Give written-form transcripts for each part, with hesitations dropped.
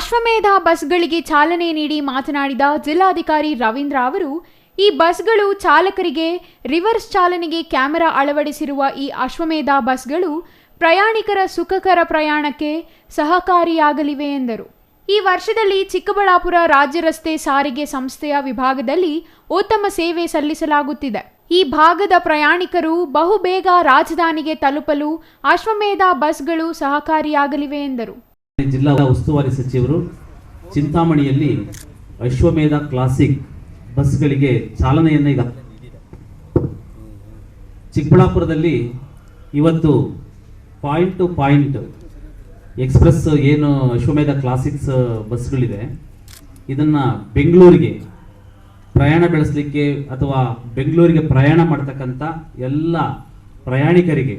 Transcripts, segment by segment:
ಅಶ್ವಮೇಧ ಬಸ್ಗಳಿಗೆ ಚಾಲನೆ ನೀಡಿ ಮಾತನಾಡಿದ ಜಿಲ್ಲಾಧಿಕಾರಿ ರವೀಂದ್ರ ಅವರು, ಈ ಬಸ್ಗಳು ಚಾಲಕರಿಗೆ ರಿವರ್ಸ್ ಚಾಲನೆಗೆ ಕ್ಯಾಮೆರಾ ಅಳವಡಿಸಿರುವ ಈ ಅಶ್ವಮೇಧ ಬಸ್ಗಳು ಪ್ರಯಾಣಿಕರ ಸುಖಕರ ಪ್ರಯಾಣಕ್ಕೆ ಸಹಕಾರಿಯಾಗಲಿವೆ ಎಂದರು. ಈ ವರ್ಷದಲ್ಲಿ ಚಿಕ್ಕಬಳ್ಳಾಪುರ ರಾಜ್ಯ ರಸ್ತೆ ಸಾರಿಗೆ ಸಂಸ್ಥೆಯ ವಿಭಾಗದಲ್ಲಿ ಉತ್ತಮ ಸೇವೆ ಸಲ್ಲಿಸಲಾಗುತ್ತಿದೆ. ಈ ಭಾಗದ ಪ್ರಯಾಣಿಕರು ಬಹುಬೇಗ ರಾಜಧಾನಿಗೆ ತಲುಪಲು ಅಶ್ವಮೇಧ ಬಸ್ಗಳು ಸಹಕಾರಿಯಾಗಲಿವೆ ಎಂದರು. ಜಿಲ್ಲಾ ಉಸ್ತುವಾರಿ ಸಚಿವರು ಚಿಂತಾಮಣಿಯಲ್ಲಿ ಅಶ್ವಮೇಧ ಕ್ಲಾಸಿಕ್ ಬಸ್ಗಳಿಗೆ ಚಾಲನೆಯನ್ನು ಈಗ ಚಿಕ್ಕಬಳ್ಳಾಪುರದಲ್ಲಿ ಇವತ್ತು ಪಾಯಿಂಟ್ ಟು ಪಾಯಿಂಟ್ ಎಕ್ಸ್ಪ್ರೆಸ್ ಏನು ಅಶ್ವಮೇಧ ಕ್ಲಾಸಿಕ್ಸ್ ಬಸ್ಗಳಿದೆ, ಇದನ್ನು ಬೆಂಗಳೂರಿಗೆ ಪ್ರಯಾಣ ಬೆಳೆಸಲಿಕ್ಕೆ ಅಥವಾ ಬೆಂಗಳೂರಿಗೆ ಪ್ರಯಾಣ ಮಾಡ್ತಕ್ಕಂಥ ಎಲ್ಲ ಪ್ರಯಾಣಿಕರಿಗೆ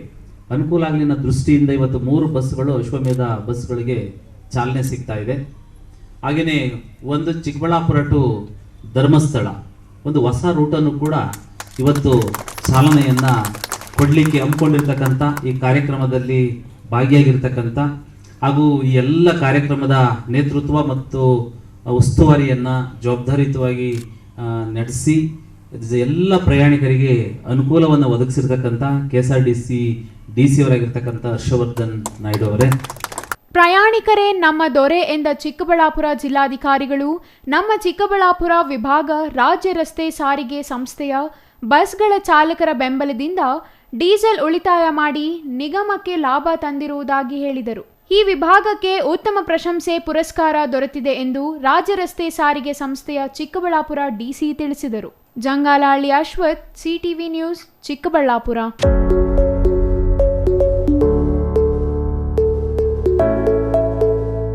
ಅನುಕೂಲ ಆಗಲಿ ಅನ್ನೋ ದೃಷ್ಟಿಯಿಂದ ಇವತ್ತು 3 ಬಸ್ಗಳು ಅಶ್ವಮೇಧ ಬಸ್ಗಳಿಗೆ ಚಾಲನೆ ಸಿಗ್ತಾ ಇದೆ. ಹಾಗೆಯೇ ಒಂದು ಚಿಕ್ಕಬಳ್ಳಾಪುರ ಟು ಧರ್ಮಸ್ಥಳ ಒಂದು ಹೊಸ ರೂಟನ್ನು ಕೂಡ ಇವತ್ತು ಚಾಲನೆಯನ್ನು ಕೊಡಲಿಕ್ಕೆ ಹಮ್ಮಿಕೊಂಡಿರ್ತಕ್ಕಂಥ ಈ ಕಾರ್ಯಕ್ರಮದಲ್ಲಿ ಭಾಗಿಯಾಗಿರ್ತಕ್ಕಂಥ ಹಾಗೂ ಈ ಎಲ್ಲ ಕಾರ್ಯಕ್ರಮದ ನೇತೃತ್ವ ಮತ್ತು ಉಸ್ತುವಾರಿಯನ್ನು ಜವಾಬ್ದಾರಿಯುತವಾಗಿ ನಡೆಸಿ ಎಲ್ಲ ಪ್ರಯಾಣಿಕರಿಗೆ ಅನುಕೂಲವನ್ನು ಒದಗಿಸಿರ್ತಕ್ಕಂಥ KSRTC DC ಅವರಾಗಿರ್ತಕ್ಕಂಥ ಹರ್ಷವರ್ಧನ್ ನಾಯ್ಡು ಅವರೇ. ಪ್ರಯಾಣಿಕರೇ ನಮ್ಮ ದೊರೆ ಎಂದ ಚಿಕ್ಕಬಳ್ಳಾಪುರ ಜಿಲ್ಲಾಧಿಕಾರಿಗಳು ನಮ್ಮ ಚಿಕ್ಕಬಳ್ಳಾಪುರ ವಿಭಾಗ ರಾಜ್ಯ ರಸ್ತೆ ಸಾರಿಗೆ ಸಂಸ್ಥೆಯ ಬಸ್ಗಳ ಚಾಲಕರ ಬೆಂಬಲದಿಂದ ಡೀಸೆಲ್ ಉಳಿತಾಯ ಮಾಡಿ ನಿಗಮಕ್ಕೆ ಲಾಭ ತಂದಿರುವುದಾಗಿ ಹೇಳಿದರು. ಈ ವಿಭಾಗಕ್ಕೆ ಉತ್ತಮ ಪ್ರಶಂಸೆ ಪುರಸ್ಕಾರ ದೊರೆತಿದೆ ಎಂದು ರಾಜ್ಯ ರಸ್ತೆ ಸಾರಿಗೆ ಸಂಸ್ಥೆಯ ಚಿಕ್ಕಬಳ್ಳಾಪುರ DC ತಿಳಿಸಿದರು. Jangalahalli Ashwath, CTV news, Chikkaballapur.